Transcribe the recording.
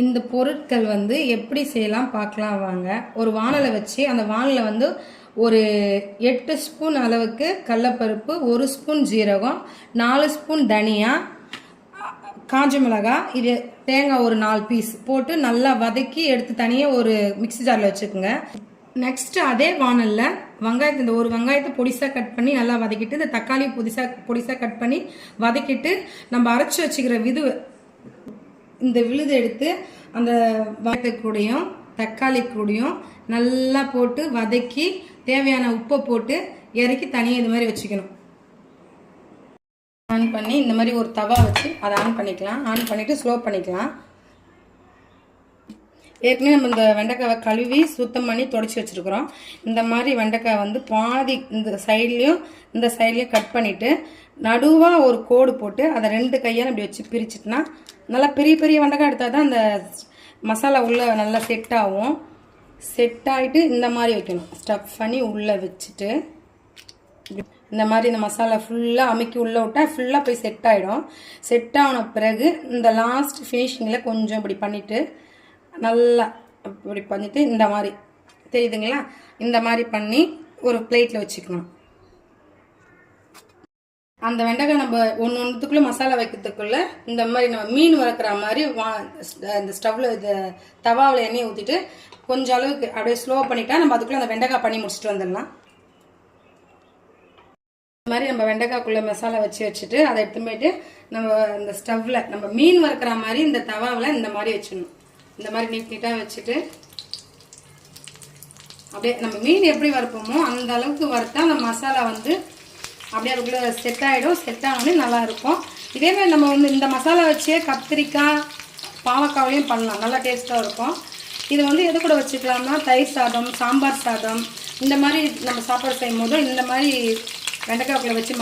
இந்த பொருட்கள் வந்து எப்படி செய்யலாம் பார்க்கலாம் வாங்க. ஒரு வாணலை வச்சு அந்த வாணலில் வந்து ஒரு 8 ஸ்பூன் அளவுக்கு கடலப்பருப்பு, 1 ஸ்பூன் ஜீரகம், 4 ஸ்பூன் தனியா, காஞ்ச மிளகாய், இது தேங்காய் ஒரு 4 பீஸ் போட்டு நல்லா வதக்கி எடுத்து தனியாக ஒரு மிக்ஸி ஜாரில் வச்சுக்கோங்க. நெக்ஸ்ட் அதே வாணலில் வெங்காயத்தை, இந்த ஒரு வெங்காயத்தை பொடிசாக கட் பண்ணி நல்லா வதக்கிட்டு, இந்த தக்காளி பொடிசாக கட் பண்ணி வதக்கிட்டு, நம்ம அரைச்சி வச்சுக்கிற இந்த விழுது எடுத்து அந்த வெங்காயத்தை கூடயும் தக்காளி கூடயும் நல்லா போட்டு வதக்கி தேவையான உப்பை போட்டு இறக்கி தனியாக இது மாதிரி வச்சுக்கணும். ஆன் பண்ணி இந்த மாதிரி ஒரு தவா வச்சு அதை ஆன் பண்ணிக்கலாம். ஆன் பண்ணிவிட்டு ஸ்லோ பண்ணிக்கலாம். ஏற்கனவே நம்ம இந்த வெண்டைக்காவை கழுவி சுத்தம் பண்ணி தொடச்சி வச்சுருக்குறோம். இந்த மாதிரி வெண்டைக்காய் வந்து பாதி இந்த சைட்லேயும் கட் பண்ணிவிட்டு நடுவாக ஒரு கோடு போட்டு அதை 2 கையால் இப்படி வச்சு பிரிச்சுட்டுனா நல்லா பெரிய பெரிய வெண்டைக்காய் எடுத்தால் தான் அந்த மசாலா உள்ளே நல்லா செட் ஆகும். செட் ஆகிட்டு இந்த மாதிரி வைக்கணும். ஸ்டஃப் பண்ணி உள்ளே வச்சுட்டு இந்த மாதிரி இந்த மசாலா ஃபுல்லாக அமுக்கி உள்ளே விட்டால் ஃபுல்லாக போய் செட் ஆகிடும். செட் ஆன பிறகு இந்த லாஸ்ட் ஃபினிஷிங்கில் கொஞ்சம் இப்படி பண்ணிவிட்டு நல்லா இப்படி பண்ணிவிட்டு இந்த மாதிரி தெரியுதுங்களா, இந்த மாதிரி பண்ணி ஒரு பிளேட்டில் வச்சுக்கணும். அந்த வெண்டைக்காய் நம்ம ஒன்றுக்குள்ளே மசாலா வைக்கிறதுக்குள்ளே இந்த மாதிரி நம்ம மீன் வளர்க்குற மாதிரி இந்த ஸ்டவ்வில் இது தவாவில் எண்ணெயை ஊற்றிட்டு கொஞ்சம் அளவுக்கு அப்படியே ஸ்லோ பண்ணிட்டா நம்ம அதுக்குள்ளே அந்த வெண்டைக்காய் பண்ணி முடிச்சுட்டு வந்துடலாம். இந்த மாதிரி நம்ம வெண்டைக்காய்க்குள்ளே மசாலா வச்சுட்டு அதை எடுத்து போயிட்டு நம்ம இந்த ஸ்டவ்வில் நம்ம மீன் வறுக்கிற மாதிரி இந்த தவாவில் இந்த மாதிரி வச்சிடணும். இந்த மாதிரி நீட்டாக வச்சுட்டு அப்படியே நம்ம மீன் எப்படி வறுப்போமோ அந்த அளவுக்கு வறுத்தா அந்த மசாலா வந்து அப்படியே அதுக்குள்ளே செட் ஆகிடும். செட் ஆனோடனே நல்லாயிருக்கும். இதேமாதிரி நம்ம வந்து இந்த மசாலா வச்சே கத்திரிக்காய் பாவக்காவிலையும் பண்ணலாம், நல்லா டேஸ்ட்டாக இருக்கும். இது வந்து எது கூட வச்சுக்கலாம்னா தயிர் சாதம், சாம்பார் சாதம், இந்த மாதிரி நம்ம சாப்பாடு செய்யும் போதும் இந்த மாதிரி வெண்டைக்காய்க்குள்ளே வச்சு